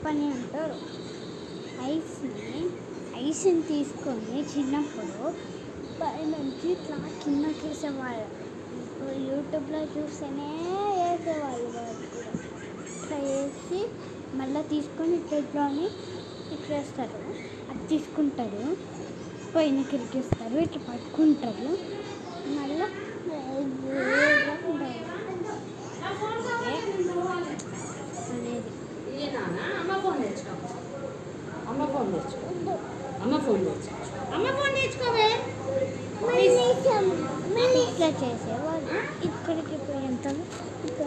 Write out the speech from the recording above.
పని అంటారు. ఐస్ని తీసుకొని చిన్నప్పుడు పైనుంచి ఇట్లా కిందకి వేసేవాళ్ళు. ఇప్పుడు యూట్యూబ్లో చూస్తేనే వేసేవాళ్ళు వాళ్ళు కూడా. ఇట్లా వేసి మళ్ళీ తీసుకొని ఇట్లని ఇట్లా వేస్తారు. అది తీసుకుంటారు, పైన కిరికిస్తారు, ఇట్లా పట్టుకుంటారు, మళ్ళీ అనేది. ఇట్లా చేసేవాళ్ళు. ఇక్కడికి పోయేంత ఇక్కడ